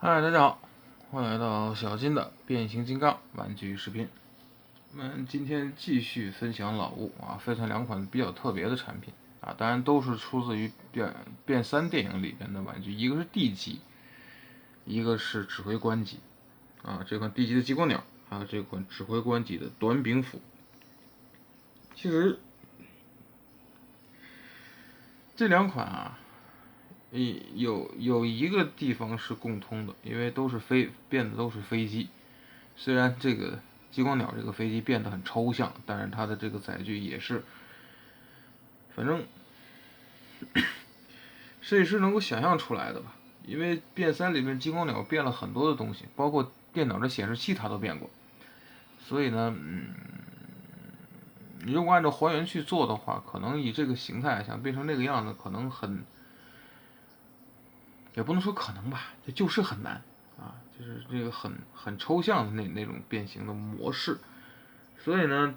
嗨，大家好，欢迎来到小金的变形金刚玩具视频。我们今天继续分享老物啊，分享两款比较特别的产品啊，当然都是出自于变三电影里边的玩具，一个是 D 级，一个是指挥官级啊。这款 D 级的激光鸟，还有这款指挥官级的短柄斧。其实这两款啊，有一个地方是共通的，因为变的都是飞机。虽然这个激光鸟这个飞机变得很抽象，但是它的这个载具也是，反正设计师能够想象出来的吧。因为变三里面激光鸟变了很多的东西，包括电脑的显示器它都变过，所以呢，你如果按照还原去做的话，可能以这个形态想变成那个样子，可能也不能说可能吧，这就是很难啊，就是这个很抽象的那种变形的模式，所以呢，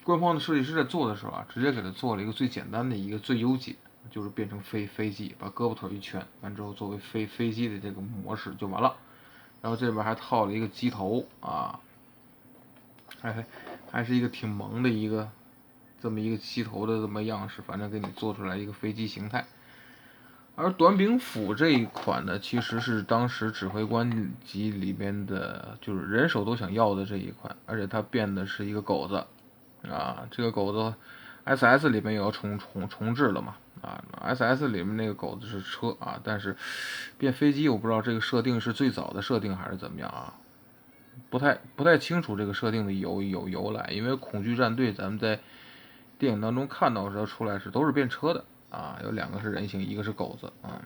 官方的设计师在做的时候啊，直接给它做了一个最简单的一个最优解，就是变成飞机，把胳膊腿一圈，完之后作为飞机的这个模式就完了。然后这边还套了一个机头啊，还是一个挺萌的这么一个机头的这么样式，反正给你做出来一个飞机形态。而短柄斧这一款呢，其实是当时指挥官级里边的，就是人手都想要的这一款，而且它变的是一个狗子啊，这个狗子 SS 里面也要重置了嘛啊，SS 里面那个狗子是车啊，但是变飞机我不知道这个设定是最早的设定还是怎么样啊，不太清楚这个设定的由来，因为恐惧战队咱们在电影当中看到的时候出来是都是变车的啊，有两个是人形，一个是狗子啊，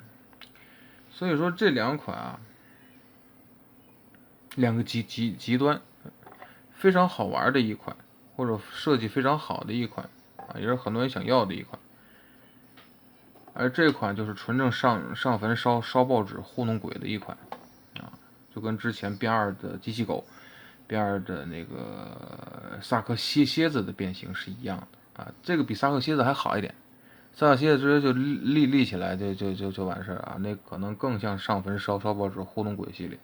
所以说这两款啊，两个极端非常好玩的一款，或者设计非常好的一款啊，也是很多人想要的一款。而这款就是纯正上坟烧报纸糊弄鬼的一款啊，就跟之前变二的机器狗、变二的那个萨克蝎子的变形是一样的啊，这个比萨克蝎子还好一点。萨克蝎子直接就立起来就完事儿啊，那可能更像上坟烧报纸糊弄鬼系列。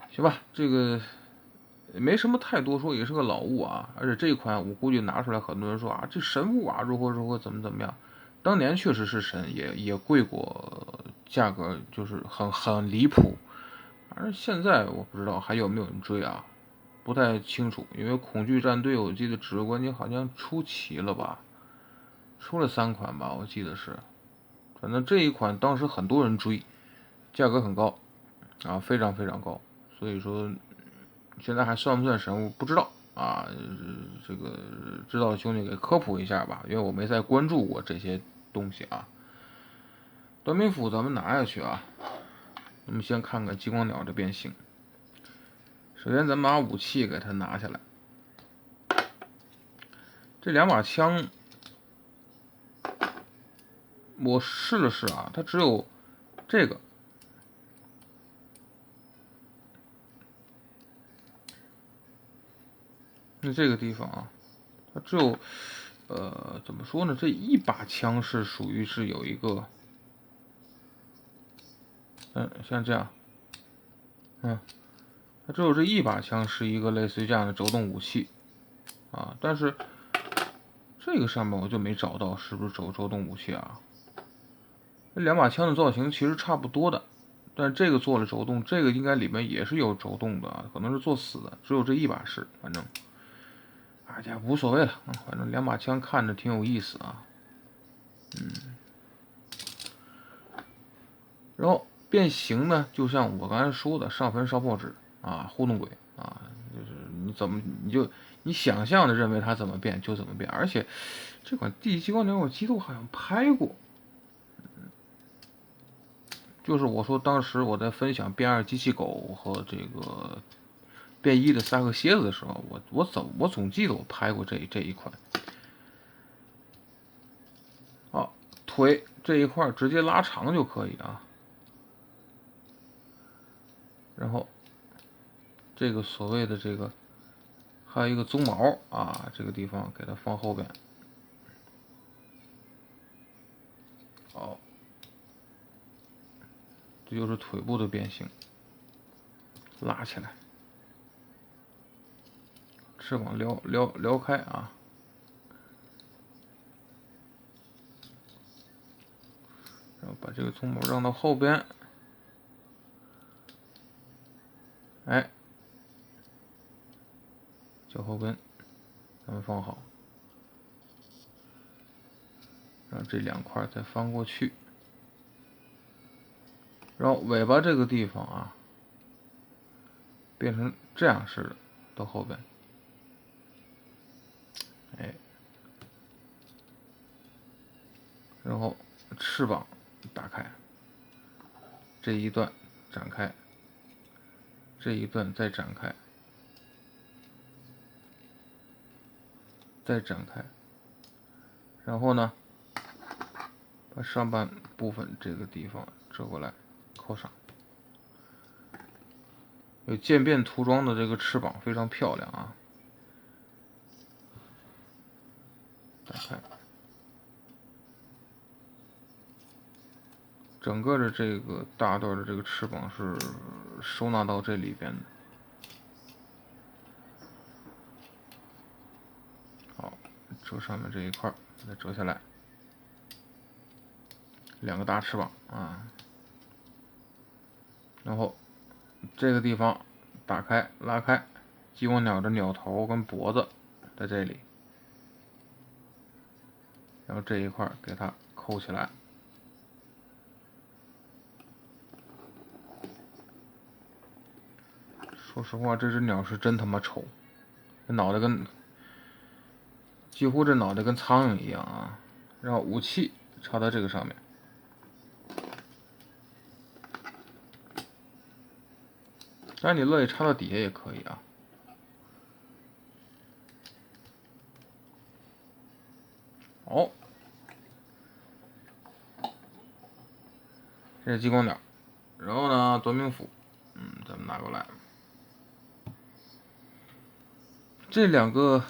行吧，这个没什么太多说，也是个老物啊。而且这一款我估计拿出来，很多人说啊，这神物啊，如何怎么样。当年确实是神，也贵过，价格就是很离谱。反正现在我不知道还有没有人追啊，不太清楚。因为恐惧战队，我记得指挥官军好像出齐了吧，出了3款吧，我记得是。反正这一款当时很多人追，价格很高啊，非常非常高。所以说现在还算不算神物不知道啊，这个知道的兄弟给科普一下吧，因为我没再关注过这些东西啊。短柄斧咱们拿下去啊，我们先看看激光鸟的变形。首先咱们把武器给它拿下来，这两把枪我试了试啊，它只有这个那这个地方啊，它只有怎么说呢？这一把枪是属于是有一个，像这样，它只有这一把枪是一个类似于这样的轴动武器啊，但是这个上面我就没找到是不是轴动武器啊？这两把枪的造型其实差不多的，但是这个做了轴动，这个应该里面也是有轴动的啊，可能是做死的，只有这一把是，反正大家无所谓了，反正两把枪看着挺有意思啊，然后变形呢，就像我刚才说的，上坟烧报纸啊，糊弄鬼啊，就是你想象的认为它怎么变就怎么变，而且这款第一激光鸟我记得我好像拍过，就是我说当时我在分享变二机器狗和这个变一的萨克蝎子的时候，我总记得我拍过这一款。好，腿这一块直接拉长就可以啊，然后这个所谓的这个还有一个鬃毛啊，这个地方给它放后边。好，这就是腿部的变形，拉起来，翅膀撩开啊，然后把这个鬃毛让到后边，哎，脚后跟咱们放好，让这2块再翻过去，然后尾巴这个地方啊，变成这样式的到后边，哎，然后翅膀打开，这一段展开，这一段再展开，再展开，然后呢，把上半部分这个地方折过来扣上。有渐变涂装的这个翅膀非常漂亮啊！打开，整个的这个大段的这个翅膀是收纳到这里边的。好，折上面这一块，再折下来，2个大翅膀啊，然后这个地方打开拉开，鸡冠鸟的鸟头跟脖子在这里，然后这一块给它扣起来。说实话，这只鸟是真他妈丑，这脑袋几乎这脑袋跟苍蝇一样啊。然后武器插在这个上面，当然你乐意插到底下也可以啊。好，这是激光鸟，然后呢，短柄斧，咱们拿过来。这2个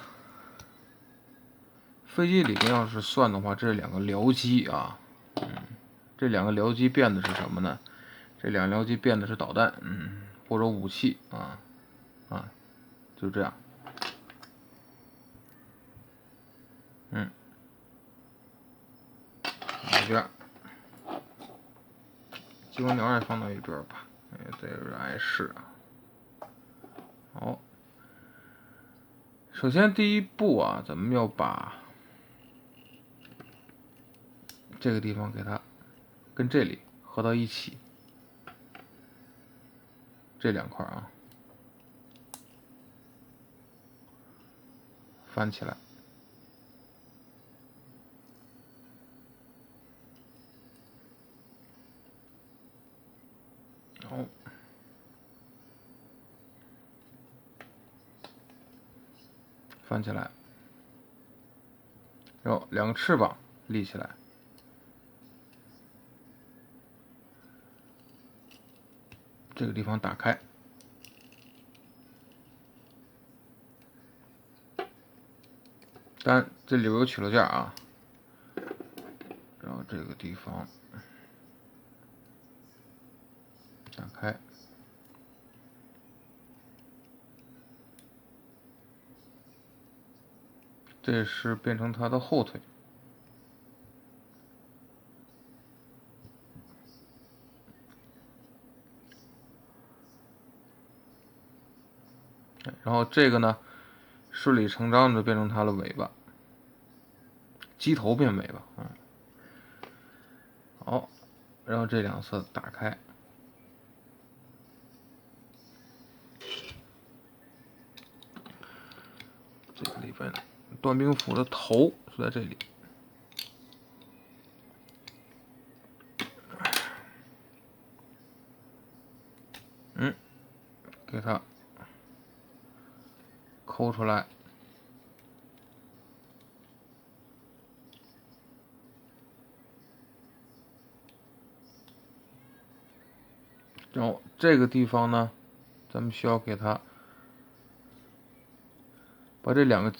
飞机里面要是算的话，这是2个僚机啊。这2个僚机变的是什么呢？这2个僚机变的是导弹，或者武器啊，就这样。一边，激光鸟也放到一边吧，这有点碍事啊。好，首先第一步啊，咱们要把这个地方给它跟这里合到一起，这2块啊，翻起来。好，翻起来，然后2个翅膀立起来，这个地方打开，当然这里边有取乐件啊，然后这个地方打开。这是变成它的后腿，然后这个呢，顺理成章的变成它的尾巴，鸡头变尾巴，好，然后这2侧打开，这个里边短柄斧的头是在这里。给它抠出来，然后这个地方呢，咱们需要给它把这2个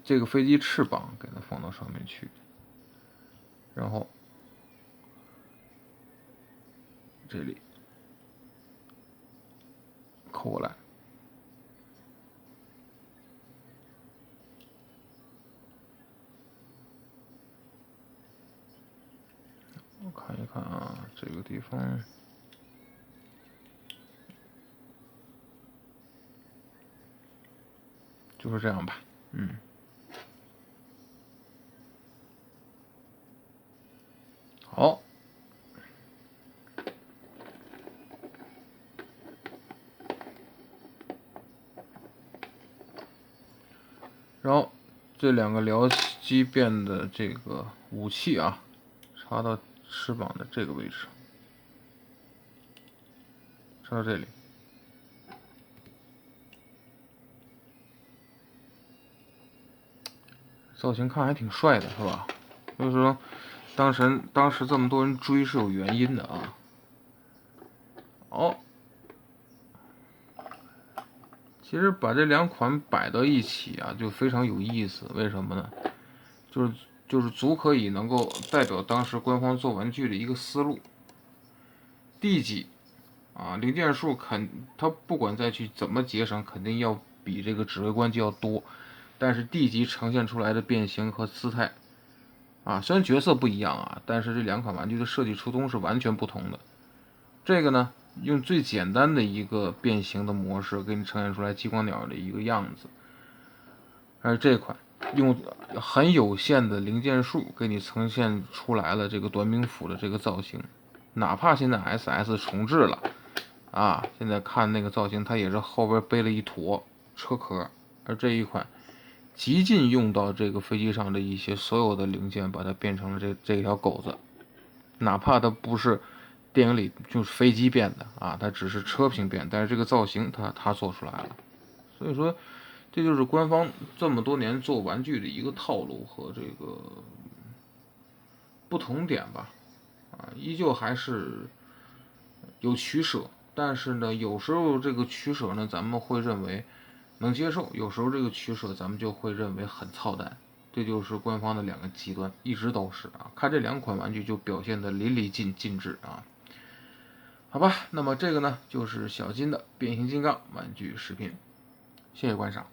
这个飞机翅膀给它放到上面去，然后这里扣过来。我看一看啊，这个地方就是这样吧，好。然后这两个僚机变的这个武器啊，插到翅膀的这个位置，插到这里。造型看还挺帅的，是吧？所以说，当时这么多人追是有原因的啊。好，其实把这两款摆到一起啊，就非常有意思。为什么呢？就是足可以能够代表当时官方做玩具的一个思路。D 级啊，零件数它不管再去怎么节省，肯定要比这个指挥官机要多。但是 D 级呈现出来的变形和姿态啊，虽然角色不一样啊，但是这两款玩具的设计初衷是完全不同的。这个呢，用最简单的一个变形的模式给你呈现出来激光鸟的一个样子，而这款用很有限的零件数给你呈现出来了这个短柄斧的这个造型。哪怕现在 SS 重置了啊，现在看那个造型，它也是后边背了一坨车壳，而这一款极尽用到这个飞机上的一些所有的零件，把它变成了这条狗子。哪怕它不是电影里就是飞机变的啊，它只是车屏变，但是这个造型它做出来了。所以说，这就是官方这么多年做玩具的一个套路和这个不同点吧。啊，依旧还是有取舍，但是呢，有时候这个取舍呢，咱们会认为能接受；有时候这个取舍，咱们就会认为很操蛋。这就是官方的两个极端，一直都是啊。看这两款玩具就表现的淋漓尽致啊。好吧，那么这个呢，就是小金的变形金刚玩具视频，谢谢观赏。